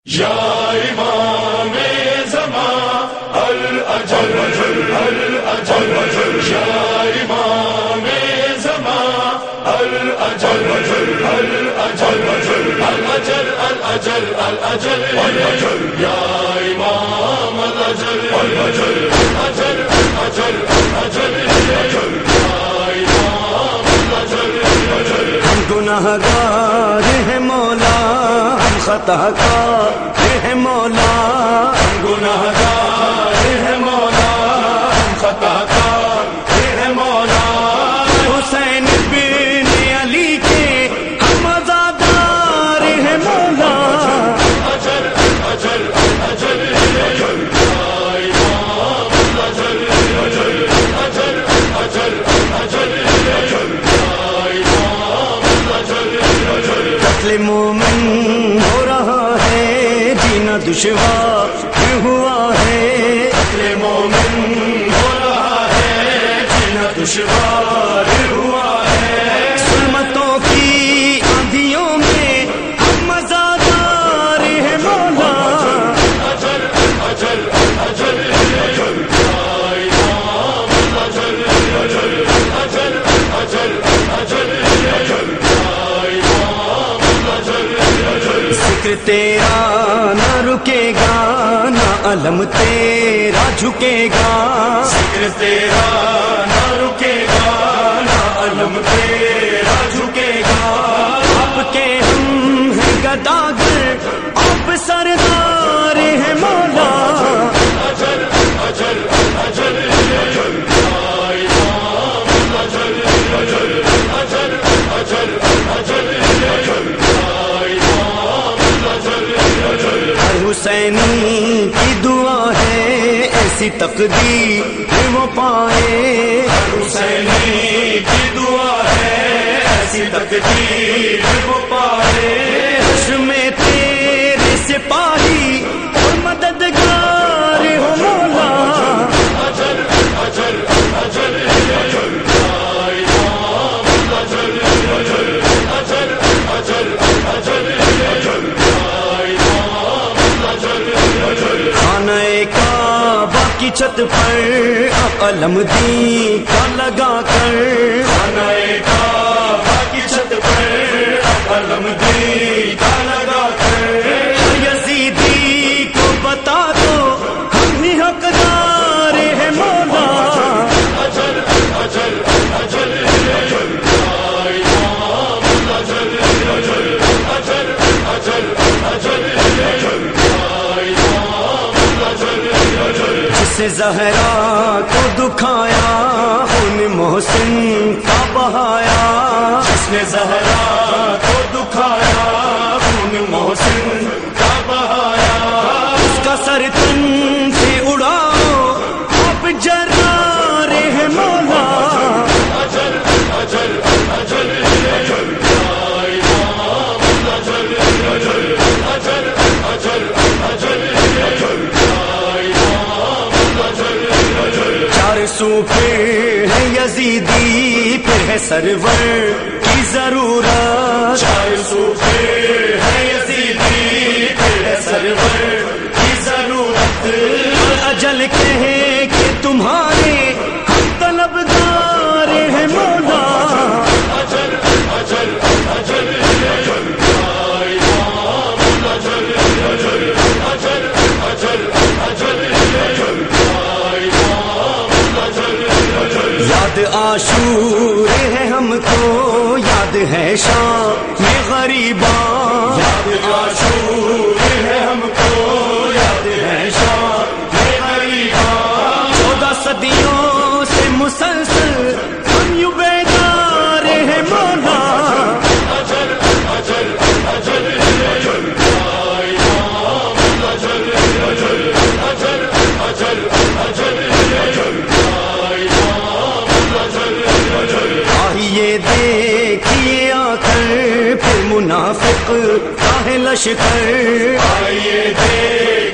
یا امام زمان الاجل الاجل یا امام زمان الاجل الاجل الاجل الاجل الاجل یا امام الاجل الاجل الاجل الاجل یا امام الاجل ہم گناہگار ہیں مولا، ہم خطا کار ہیں مولا، ہم گناہگار ہیں مولا، ہم خطا کار ہیں مولا، حسین بن علی کے ہم عزادار ہیں مولا، اجل اجل اجل یا امام الاجل اجل اجل اجل اجل یا امام الاجل قتل مومن ہو رہا ہے، جینا دشوار ہوا ہے، قتل مومن ہو رہا ہے، جینا دشوار ہوا ہے، ظلمتوں کی آندھیوں میں ہم عزادار ہیں مولا، اجل اجل اجل یا امام الاجل اجل اجل اجل اجل یا امام الاجل ذکر تیرا نہ رکے گا، نہ علم تیرا جھکے گا، ذکر تیرا نہ رکے گا، نہ علم تیرا جھکے گا، آپ کے ہم ہیں گداگر، آپ سردار ہیں مولا، اجل اجل اجل یا امام الاجل اجل اجل اجل اجل یا امام الاجل ہر حسینی کی دعا ہے، ایسی تقدیر وہ پائے، حسینی کی دعا ہے، ایسی تقدیر وہ پائے، حشر میں تیرے سپاہی اور مددگار ہو مولا، اجل اجل اجل یا امام الاجل اجل اجل اجل اجل یا امام الاجل خانہ کعبہ کی چھت پر اب علم دی کا لگا کر، خانہ کعبہ کی چھت پر علم دی کا لگا کر، یزیدی کو بتا دو ہم ہی حقدار ہیں مولا، اجل اجل اجل یا امام الاجل اجل اجل اجل اجل یا امام الاجل جسے زہرا کو دکھایا خون محسن کا بہایا، جس نے زہرا کو دکھایا خون محسن کا بہایا، اس کا سر تن سے اڑاؤ آپ جرار ہیں مولا، اجل اجل اجل یا امام الاجل اجل اجل اجل اجل یا امام الاجل چار سو پھر ہے یزیدی، پھر ہے سرور کی ضرورت، چار سو پھر ہے یزیدی، پھر ہے سرور کی ضرورت، اجل کہے کہ تمہارے ہم طلبگار ہیں مولا، اجل اجل اجل یا امام الاجل اجل اجل اجل اجل یا امام الاجل یاد عاشور ہے ہم کو، یاد ہے شام میں غریباں، یاد عاشور ہے ہم کو، یاد ہے شام میں غریباں، 14 صدیوں سے مسلسل ہم یوں بیدار ہیں مولا، اجل اجل اجل یا امام الاجل اجل اجل اجل اجل یا امام الاجل آئیے دیکھیے آ کر پھر منافق کا ہے لشکر، آئیے دیکھ